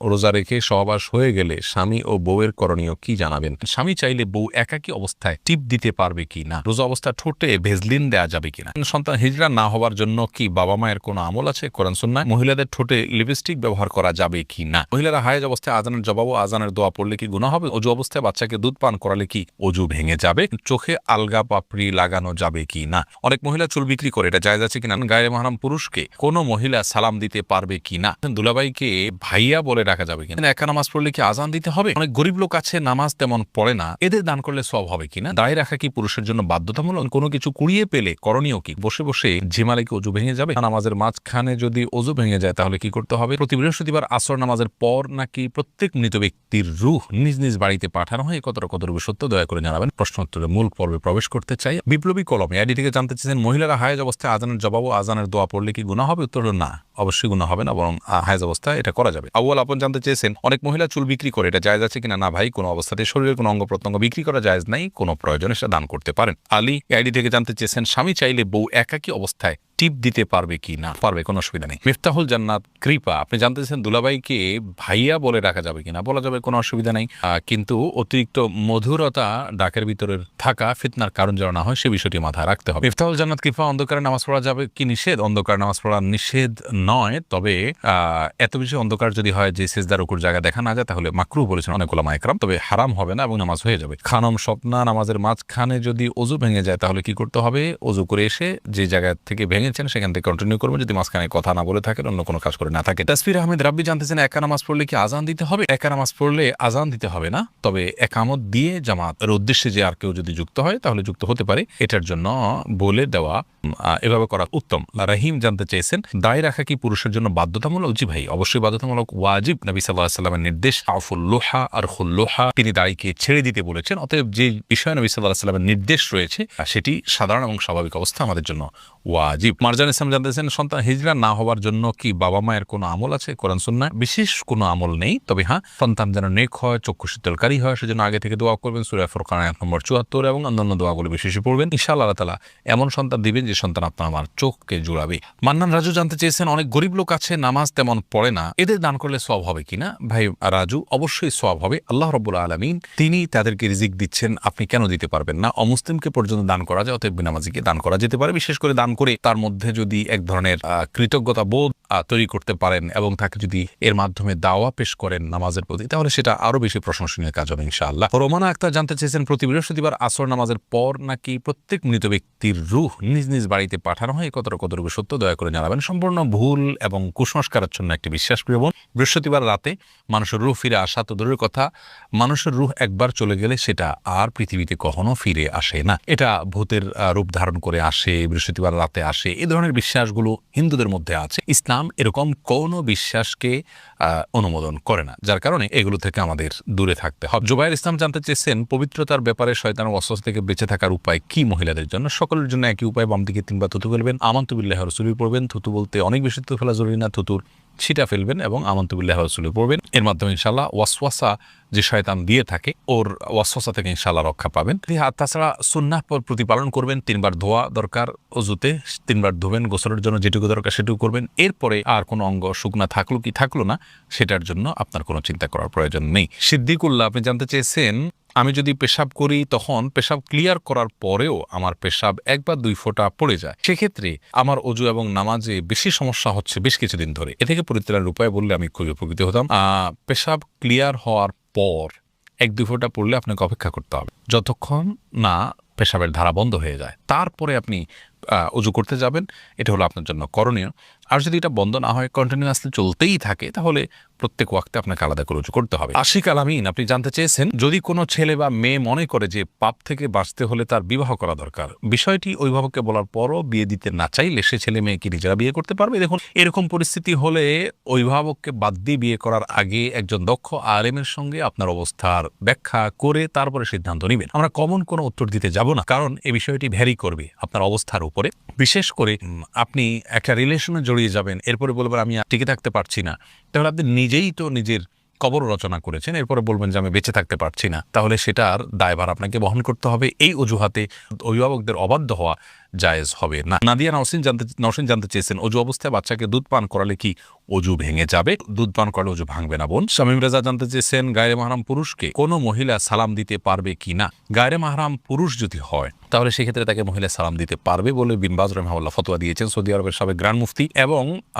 রোজা রেখে সহবাস হয়ে গেলে স্বামী ও বউয়ের করণীয় কি জানাবেন? স্বামী চাইলে বউ একাকী অবস্থায় টিপ দিতে পারবে কি না? রোজা অবস্থা ঠোঁটে ভেজলিন দেয়া যাবে কিনা? সন্তান হিজড়া না হওয়ার জন্য কি বাবা মায়ের কোনো আমল আছে কোরআন সুন্নাহ? মহিলাদের ঠোঁটে লিপস্টিক ব্যবহার করা যাবে কি না? মহিলারা হায়েজ অবস্থায় আজানের জবাব ও আজানের দোয়া পড়লে কি গুনাহ হবে? অজু অবস্থায় বাচ্চাকে দুধ পান করালে কি অজু ভেঙে যাবে? চোখে আলগা পাপড়ি লাগানো যাবে কি না? অনেক মহিলা চুল বিক্রি করে, এটা জায়েজ আছে কিনা? গায়ে মাহরাম পুরুষকে কোনো মহিলা সালাম দিতে পারবে কিনা? দুলাভাইকে ভাইয়া বলে ডাকা যাবে কিনা? একা নামাজ পড়লে কি আজান দিতে হবে? অনেক গরিব লোক আছে নামাজ তেমন পড়ে না, এদের দান করলে সওয়াব হবে কিনা? দায় রাখা কি পুরুষের জন্য বাধ্যতামূলক? কোনো কিছু কুড়িয়ে পেলে করণীয় কি? বসে বসে ঝিমালে কি অজু ভেঙে যাবে? নামাজের মাঝখানে যদি অজু ভেঙে যায় তাহলে কি করতে হবে? প্রতি বৃহস্পতিবার আসর নামাজের পর নাকি প্রত্যেক মৃত ব্যক্তির রূহ নিজ নিজ বাড়িতে পাঠানো হয়? কতটুকু সত্য দয়া করে জানাবেন। প্রশ্ন উত্তরের মূল পর্বে প্রবেশ করতে চাই। বিপ্লবী কলমে আইডি থেকে জানতে চেয়েছেন, মহিলারা হায়েজ অবস্থায় আজানের জবাব ও আজানের দোয়া পড়লে কি গুনাহ হবে? উত্তর না, অবশ্যই গুনাহ হবে না, বরং হায়েজ অবস্থায় এটা করা যাবে। আউয়াল আপন জানতে চেয়েছেন, অনেক মহিলা চুল বিক্রি করে, এটা জায়েজ আছে কিনা? না ভাই, কোনো অবস্থাতে শরীরের কোনো অঙ্গ প্রত্যঙ্গ বিক্রি করা জায়েজ নাই, কোনো প্রয়োজনে সেটা দান করতে পারেন। আলী আইডি থেকে জানতে চেয়েছেন, স্বামী চাইলে বউ একাকী অবস্থায় টিপ দিতে পারবে কি না? পারবে, কোনো অসুবিধা নেই। মিফতাহুল জান্নাত কৃপা আপনি জানতে চেয়েছেন, দুলাভাইকে ভাইয়া বলে ডাকা যাবে কিনা? বলা যাবে, কোনো অসুবিধা নেই, কিন্তু অতিরিক্ত মধুরতা ডাকের ভিতরে থাকা ফিতনার কারণ যেন না হয় সে বিষয়টি মাথায় রাখতে হবে। মিফতাহুল জান্নাত কৃপা অন্ধকারে নামাজ পড়া যাবে কি নিষেধ? অন্ধকারে নামাজ পড়া নিষেধ নয়, তবে এত বেশি অন্ধকার যদি হয় যে সিজদার উপর জায়গা দেখা না যায় তাহলে মাকরুহ বলেছেন অনেক ওলামা একরাম, তবে হারাম হবে না এবং নামাজ হয়ে যাবে। খানম স্বপ্না নামাজের মাঝখানে যদি অজু ভেঙে যায় তাহলে কি করতে হবে? অজু করে এসে যে জায়গা থেকে ভেঙেছেন সেখান থেকে কন্টিনিউ করবেন, যদি মাঝখানে কথা না বলে থাকেন, অন্য কোনো কাজ করে না থাকে। তাসফির আহমেদ রাব্বি জানতেছেন, একা নামাজ পড়লে কি আজান দিতে হবে? একা নামাজ পড়লে আজান দিতে হবে না, তবে একামত দিয়ে জামাতের উদ্দেশ্যে যে আর কেউ যদি যুক্ত হয় তাহলে যুক্ত হতে পারে, এটার জন্য বলে দেওয়া এভাবে করা উত্তম। রাহিম জানতে চেয়েছেন, দায় রাখা কি পুরুষের জন্য বাধ্যতামূলক? জি ভাই, অবশ্যই বাধ্যতামূলক, ওয়াজিব। নবী সাল্লাল্লাহু আলাইহি ওয়াসাল্লামের নির্দেশ আফুল্লোহা আর খুল্লোহা, তিনি দায়কে ছেড়ে দিতে বলেছেন। অতএব যে বিষয়ে নবী সাল্লাল্লাহু আলাইহি ওয়াসাল্লামের নির্দেশ রয়েছে সেটি সাধারণ এবং স্বাভাবিক অবস্থা আমাদের জন্য ওয়াজিব। মারজান ইসলাম জানতেছেন, সন্তান হিজড়া না হওয়ার জন্য কি বাবা মায়ের কোনো আমল আছে কোরআন সুন্নাহ? বিশেষ কোনো আমল নেই, তবে হ্যাঁ, সন্তান যেন নেক হয়, চক্ষু শীতলকারী হয়, সেজন্য আগে থেকে দোয়া করবেন। সূরা ফুরকান আয়াত নম্বর ৭৪ এবং অন্যান্য দোয়াগুলো বেশি বেশি পড়বেন। ইনশাআল্লাহ আল্লাহ তাআলা এমন সন্তান দিবেন যে সন্তান আপনার আমার চোখকে জুড়াবে। মান্নান রাজু জানতে চেয়েছেন, অনেক গরিব লোক আছে নামাজ তেমন পড়ে না, এদের দান করলে সওয়াব হবে কিনা? ভাই রাজু, অবশ্যই সওয়াব হবে। আল্লাহ রাব্বুল আলামিন তিনি তাদেরকে রিজিক দিচ্ছেন, আপনি কেন দিতে পারবেন না? অমুসলিমকে পর্যন্ত দান করা যায়, অতএব বেনামাজিকে দান করা যেতে পারে। বিশেষ করে দান করে তার মধ্যে যদি এক ধরনের কৃতজ্ঞতা বোধ তৈরি করতে পারেন এবং তাকে যদি এর মাধ্যমে দাওয়া পেশ করেন নামাজের প্রতি, তাহলে সেটা আরো বেশি প্রশংসনীয় কাজ হবে ইনশাআল্লাহ। রোমানা আক্তার জানতে চেয়েছেন, প্রতি বৃহস্পতিবার আসর নামাজের পর নাকি প্রত্যেক মৃত ব্যক্তির রূহ নিজ নিজ বাড়িতে পাঠানো হয়? কতটুকু সত্য দয়া করে জানাবেন। সম্পূর্ণ ভুল এবং কুসংস্কারাচ্ছন্ন একটি বিশ্বাস, প্রিয় বোন। বৃহস্পতিবার রাতে মানুষের রূহ ফিরে আসা তো দূরের কথা, মানুষের রূহ একবার চলে গেলে সেটা আর পৃথিবীতে কখনো ফিরে আসে না। এটা ভূতের রূপ ধারণ করে আসে, বৃহস্পতিবার রাতে আসে, এই ধরনের বিশ্বাসগুলো হিন্দুদের মধ্যে আছে। ইসলাম এরকম কোনো বিশ্বাসকে অনুমোদন করে না, যার কারণে এগুলো থেকে আমাদের দূরে থাকতে হবে। জুবাইর ইসলাম জানতে চেয়েছেন, পবিত্রতার ব্যাপারে শয়তানের ওয়াসওয়াসা থেকে বেঁচে থাকার উপায় কি মহিলাদের জন্য? সকলের জন্য একই উপায়, বাম দিকে 3 বার থুতু ফেলবেন, আমানতু বিল্লাহি ওয়া রাসূলিহি পড়বেন। থুতু বলতে অনেক বেশি থুতু ফেলা জরুরি না, থুতুর ছিটা ফেলবেন এবং আমানতু বিল্লাহি ওয়া রাসূলিহি পড়বেন। এর মাধ্যমে ইনশাআল্লাহ ওয়াসওয়াসা যে শয়তান দিয়ে থাকে ওর ওয়াসওয়াসা থেকে ইনশাআল্লাহ রক্ষা পাবেন। তাছাড়া সুন্নাহ প্রতিপালন করবেন, 3 বার ধোয়া দরকার, অজুতে 3 বার ধোবেন, গোসলের জন্য যেটুকু দরকার সেটুকু করবেন। এরপরে আর কোনো অঙ্গ শুকনা থাকলো কি থাকলো না সেটার জন্য আপনার কোনো চিন্তা করার প্রয়োজন নেই। সিদ্দিকুল্লাহ আপনি জানতে চেয়েছেন, আমি যদি পেশাব করি তখন পেশাব ক্লিয়ার করার পরেও আমার পেশাব 1 বা 2 ফোঁটা পড়ে যায়, সেক্ষেত্রে আমার অজু এবং নামাজে বেশি সমস্যা হচ্ছে বেশ কিছুদিন ধরে, এ থেকে পরিত্রাণের উপায় বললে আমি খুবই উপকৃত হতাম। পেশাব ক্লিয়ার হওয়ার পর 1-2 ফোঁটা পড়লে আপনাকে অপেক্ষা করতে হবে যতক্ষণ না পেশাবের ধারা বন্ধ হয়ে যায়, তারপরে আপনি অজু করতে যাবেন। এটা হলো আপনার জন্য করণীয়। আর যদি এটা বন্ধ না হয়, কন্টিনিউয়াসলি চলতেই থাকে, তাহলে প্রত্যেক ওয়াক্তে আপনাকে আলাদা করে উজু করতে হবে। আশিক আলামিন আপনি জানতে চেয়েছেন, যদি কোনো ছেলে বা মেয়ে মনে করে যে পাপ থেকে বাঁচতে হলে তার বিবাহ করা দরকার, বিষয়টি অভিভাবককে বলার পরও বিয়ে দিতে না চাইলে সে ছেলে মেয়ে কি নিজেরা বিয়ে করতে পারবে? দেখুন, এরকম পরিস্থিতি হলে অভিভাবককে বাদ দিয়ে বিয়ে করার আগে একজন দক্ষ আলেমের সঙ্গে আপনার অবস্থার ব্যাখ্যা করে তারপরে সিদ্ধান্ত নেবেন। আমরা কমন কোনো উত্তর দিতে যাব না, কারণ এই বিষয়টি ভ্যারি করবে আপনার অবস্থার উপরে। বিশেষ করে আপনি একটা রিলেশনে জড়িয়ে যাবেন, এরপরে বলবেন আমি টিকে থাকতে পারছি না, তাহলে আপনি নিজেই তো নিজের কবর রচনা করেছেন, এরপরে বলবেন যে আমি বেঁচে থাকতে পারছি না, তাহলে সেটার দায়ভার আপনাকে বহন করতে হবে। এই অজুহাতে অভিভাবকদের অবাধ্য হওয়া জায়েজ হবে না। নাদিয়া নওশিন জানতে চেয়েছেন, অজু অবস্থায় বাচ্চাকে দুধ পান করালে কি অজু ভেঙে যাবে? দুধ পান করলে অজু ভাঙবে না বোন। শামীম রেজা জানতে চেয়েছেন, গায়রে মাহরাম পুরুষকে কোনো মহিলা সালাম দিতে পারবে কি না? গায়রে মাহরাম পুরুষ যদি হয় তাহলে সেক্ষেত্রে তাকে মহিলা সালাম দিতে পারবে বলে বিন বাজ রাহিমাহুল্লাহ ফতোয়া দিয়েছেন। সৌদি আরবের সাবেক গ্র্যান্ড মুফতি, এবং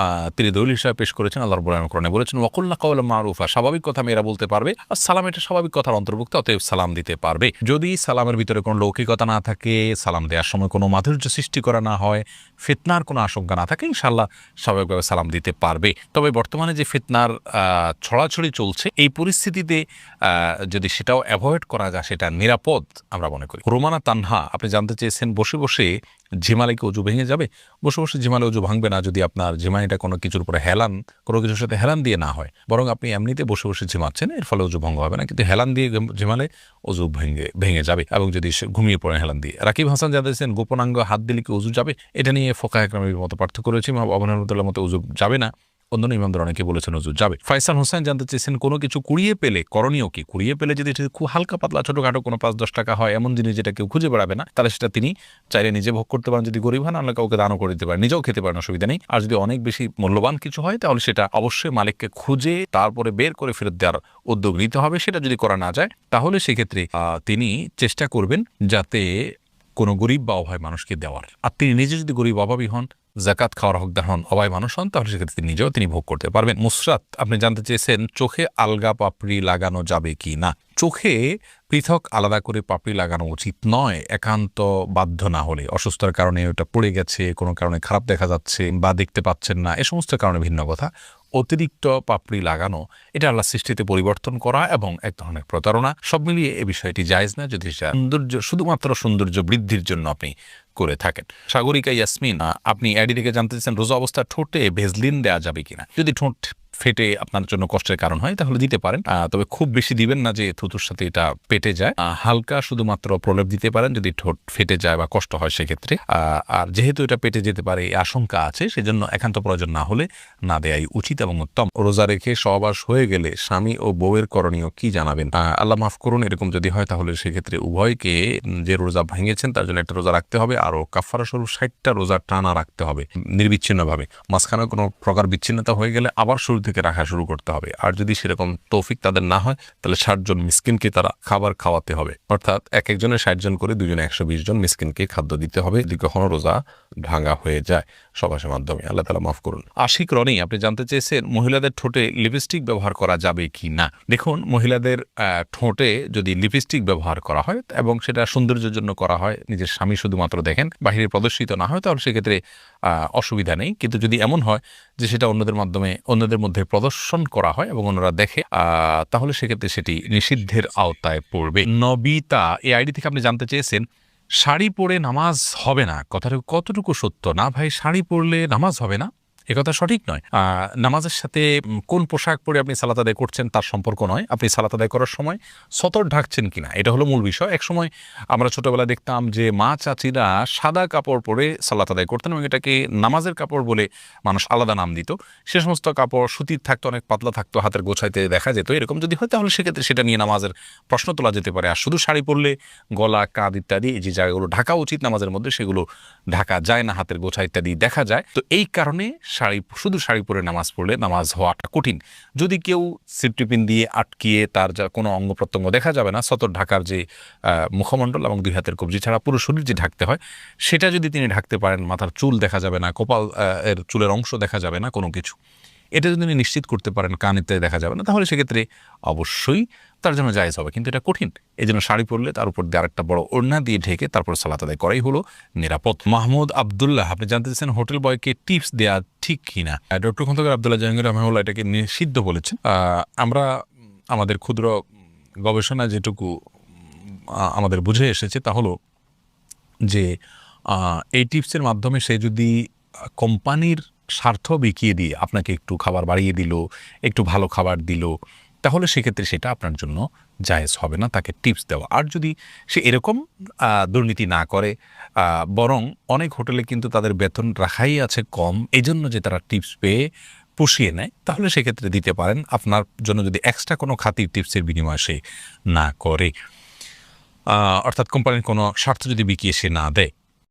তিনি দলিল হিসেবে পেশ করেছেন আল্লাহ রাব্বুল আলামিন কোরআনে বলেছেন, ওয়াকুল্না কাওলাম মারুফা, স্বাভাবিক কথা মেয়েরা বলতে পারবে, আর সালাম এটা স্বাভাবিক কথার অন্তর্ভুক্ত, অতএব সালাম দিতে পারবে। যদি সালামের ভিতরে কোনো লৌকিকতা না থাকে, সালাম দেওয়ার সময় কোনো মাধুর্য সৃষ্টি করা না হয়, ফিতনার কোনো আশঙ্কা না থাকে, ইনশাআল্লাহ স্বাভাবিকভাবে সালাম দিতে পারবে। তবে বর্তমানে যে ফিতনার ছড়াছড়ি চলছে, এই পরিস্থিতিতে যদি সেটাও অ্যাভয়েড করা যায় সেটা নিরাপদ আমরা মনে করি। রোমানা তানহা আপনি জানতে চেয়েছেন, বসে বসে ঝিমালে কি অজু ভেঙে যাবে? বসে বসে ঝিমালে অজু ভাঙবে না যদি আপনার ঝিমানিটা কোনো কিছুর উপরে কোনো কিছুর সাথে হেলান দিয়ে না হয়, বরং আপনি এমনিতে বসে বসে ঝিমাচ্ছেন, এর ফলে অজু ভঙ্গ হবে না। কিন্তু হেলান দিয়ে ঝিমালে অজু ভেঙে যাবে, এবং যদি ঘুমিয়ে পড়ে হেলান দিয়ে। রাকিব হাসান জানতে চেয়েছেন, গোপনাঙ্গ হাত দিলে কি অজু যাবে? এটা নিয়ে ফোকাহে কেরামের মতো পার্থক্য রয়েছে। ইমাম আবু হানিফার মতো অজু যাবে না, অন্য ইমামদের অনেকে বলেছেন অজু যাবে। ফাইসাল হোসেন জানতে চেয়েছেন, কোনো কিছু কুড়িয়ে পেলে করণীয় কি? কুড়িয়ে পেলে যদি খুব হালকা পাতলা ছোটখাটো কোনো 5-10 টাকা হয়, এমন জিনিস যেটা কেউ খুঁজে বেড়াবে না, তাহলে সেটা তিনি চাইলে নিজে ভোগ করতে পারেন, যদি গরিব হন, আল্লাহ কাউকে দানও করে দিতে পারেন, নিজেও খেতে পারেন, অসুবিধা নেই। আর যদি অনেক বেশি মূল্যবান কিছু হয় তাহলে সেটা অবশ্যই মালিককে খুঁজে তারপরে বের করে ফেরত দেওয়ার উদ্যোগ নিতে হবে। সেটা যদি করা না যায় তাহলে সেক্ষেত্রে তিনি চেষ্টা করবেন যাতে কোনো গরিব বা অভাবী মানুষকে দেওয়ার। আর তিনি নিজে যদি গরিব অভাবী হন, জাকাত খাওয়ার হকদার হন, অভাবী মানুষ হন, তাহলে সেক্ষেত্রে তিনি ভোগ করতে পারবেন। মুসরাত আপনি জানতে চেয়েছেন, চোখে আলগা পাপড়ি লাগানো যাবে কি না? চোখে পৃথক আলাদা করে পাপড়ি লাগানো উচিত নয়, একান্ত বাধ্য না হলে। অসুস্থতার কারণে ওটা পড়ে গেছে, কোনো কারণে খারাপ দেখা যাচ্ছে বা দেখতে পাচ্ছেন না, এ সমস্ত কারণে ভিন্ন কথা। অতিরিক্ত পাপড়ি লাগানো এটা আল্লাহ সৃষ্টিতে পরিবর্তন করা এবং এক ধরনের প্রতারণা। সব মিলিয়ে এই বিষয়টি জায়েজ না, যদি শুধুমাত্র সৌন্দর্য বৃদ্ধির জন্য আপনি করে থাকেন। সাগরিকা ইয়াসমিন আপনি অ্যাডি থেকে জানতে চাচ্ছেন, রোজা অবস্থা ঠোঁটে ভেজলিন দেওয়া যাবে কিনা? যদি ঠোঁট ফেটে আপনার জন্য কষ্টের কারণ হয় তাহলে দিতে পারেন, তবে খুব বেশি দিবেন না যে থুতুর সাথে এটা পেটে যায়। হালকা শুধুমাত্র প্রলেপ দিতে পারেন যদি ঠোঁট ফেটে যায় বা কষ্ট হয় সেক্ষেত্রে। আর যেহেতু এটা পেটে যেতে পারে এই আশঙ্কা আছে, সেজন্য একান্ত প্রয়োজন না হলে না দেয়াই উচিত এবং উত্তম। রোজা রেখে সহবাস হয়ে গেলে স্বামী ও বউয়ের করণীয় কি জানাবেন? আল্লাহ মাফ করুন, এরকম যদি হয় তাহলে সেক্ষেত্রে উভয়কে যে রোজা ভেঙেছেন তার জন্য একটা রোজা রাখতে হবে, আরও কাফারা স্বরূপ 60টা রোজা টানা রাখতে হবে নির্বিচ্ছিন্নভাবে। মাঝখানে কোনো প্রকার বিচ্ছিন্নতা হয়ে গেলে আবার শুরু থেকে রাখা শুরু করতে হবে। আর যদি সেরকম তৌফিক তাদের না হয় তাহলে 60 জন মিসকিনকে তারা খাবার খাওয়াতে হবে, অর্থাৎ এক একজনের 60 জন করে, দুজনে 120 জন মিসকিনকে খাদ্য দিতে হবে যদি কখনো রোজা ভাঙা হয়ে যায় সবাসের মাধ্যমে। আল্লাহ তাআলা মাফ করুন। আশিক রনি আপনি জানতে চেয়েছেন, মহিলাদের ঠোঁটে লিপস্টিক ব্যবহার করা যাবে কি না? দেখুন, মহিলাদের ঠোঁটে যদি লিপস্টিক ব্যবহার করা হয় এবং সেটা সৌন্দর্যের জন্য করা হয়, নিজের স্বামী শুধুমাত্র দেখেন, বাহিরে প্রদর্শিত না হয়, তাহলে সেক্ষেত্রে অসুবিধা নেই। কিন্তু যদি এমন হয় যে সেটা অন্যদের মধ্যে প্রদর্শন করা হয় এবং অন্যরা দেখে, তাহলে সেক্ষেত্রে সেটি নিষিদ্ধের আওতায় পড়বে। নবিতা এই আইডি থেকে আপনি জানতে চেয়েছেন, শাড়ি পরে নামাজ হবে না, কথাটা কতটুকু সত্য? না ভাই, শাড়ি পরলে নামাজ হবে না একথা সঠিক নয়। নামাজের সাথে কোন পোশাক পরে আপনি সালাত আদায় করছেন তার সম্পর্ক নয়, আপনি সালাত আদায় করার সময় সতর ঢাকছেন কিনা এটা হলো মূল বিষয়। এক সময় আমরা ছোটবেলা দেখতাম যে মা চাচিরা সাদা কাপড় পরে সালাত আদায় করতেন এবং এটাকে নামাজের কাপড় বলে মানুষ আলাদা নাম দিত। সে সমস্ত কাপড় সুতির থাকতো, অনেক পাতলা থাকতো, হাতের গোছাইতে দেখা যেত। এরকম যদি হয় তাহলে সেক্ষেত্রে সেটা নিয়ে নামাজের প্রশ্ন তোলা যেতে পারে। আর শুধু শাড়ি পরলে গলা, কাঁধ ইত্যাদি যে জায়গাগুলো ঢাকা উচিত নামাজের মধ্যে সেগুলো ঢাকা যায় না, হাতের গোছা ইত্যাদি দেখা যায়। তো এই কারণে শুধু শাড়ি পরে নামাজ পড়লে নামাজ হওয়াটা কঠিন। যদি কেউ সিপটিপিন দিয়ে আটকিয়ে তার যা কোনো অঙ্গ প্রত্যঙ্গ দেখা যাবে না, সতর ঢাকার যে মুখমণ্ডল এবং 2 হাতের কবজি ছাড়া পুরো শরীর যে ঢাকতে হয় সেটা যদি তিনি ঢাকতে পারেন, মাথার চুল দেখা যাবে না, কপাল এর চুলের অংশ দেখা যাবে না, কোনো কিছু, এটা যদি তিনি নিশ্চিত করতে পারেন, কান ইত্যাদি দেখা যাবে না, তাহলে সেক্ষেত্রে অবশ্যই তার জন্য জায়েজ হবে। কিন্তু এটা কঠিন, এই জন্য শাড়ি পরলে তার উপর দিয়ে আরেকটা বড় ওড়না দিয়ে ঢেকে তারপর সালাত আদায় করাই হলো নিরাপদ। মাহমুদ আবদুল্লাহ আপনি জানতে চাচ্ছেন, হোটেল বয়কে টিপস দেওয়া ঠিক কিনা? ডক্টর খন্দকার আব্দুল্লাহ জাহাঙ্গীর রহমাহুল্লাহ এটাকে নিষিদ্ধ বলেছেন। আমরা আমাদের ক্ষুদ্র গবেষণা যেটুকু আমাদের বুঝে এসেছে তা হলো যে এই টিপসের মাধ্যমে সে যদি কোম্পানির স্বার্থ বিকিয়ে দিয়ে আপনাকে একটু খাবার বাড়িয়ে দিল, একটু ভালো খাবার দিল, তাহলে সেক্ষেত্রে সেটা আপনার জন্য জায়েজ হবে না তাকে টিপস দেওয়া। আর যদি সে এরকম দুর্নীতি না করে, বরং অনেক হোটেলে কিন্তু তাদের বেতন রাখাই আছে কম, এই জন্য যে তারা টিপস পেয়ে পুষিয়ে নেয়, তাহলে সেক্ষেত্রে দিতে পারেন আপনার জন্য, যদি এক্সট্রা কোনো খাতির টিপসের বিনিময়ে সে না করে, অর্থাৎ কোম্পানির কোনো স্বার্থ যদি বিকিয়ে সে না দেয়।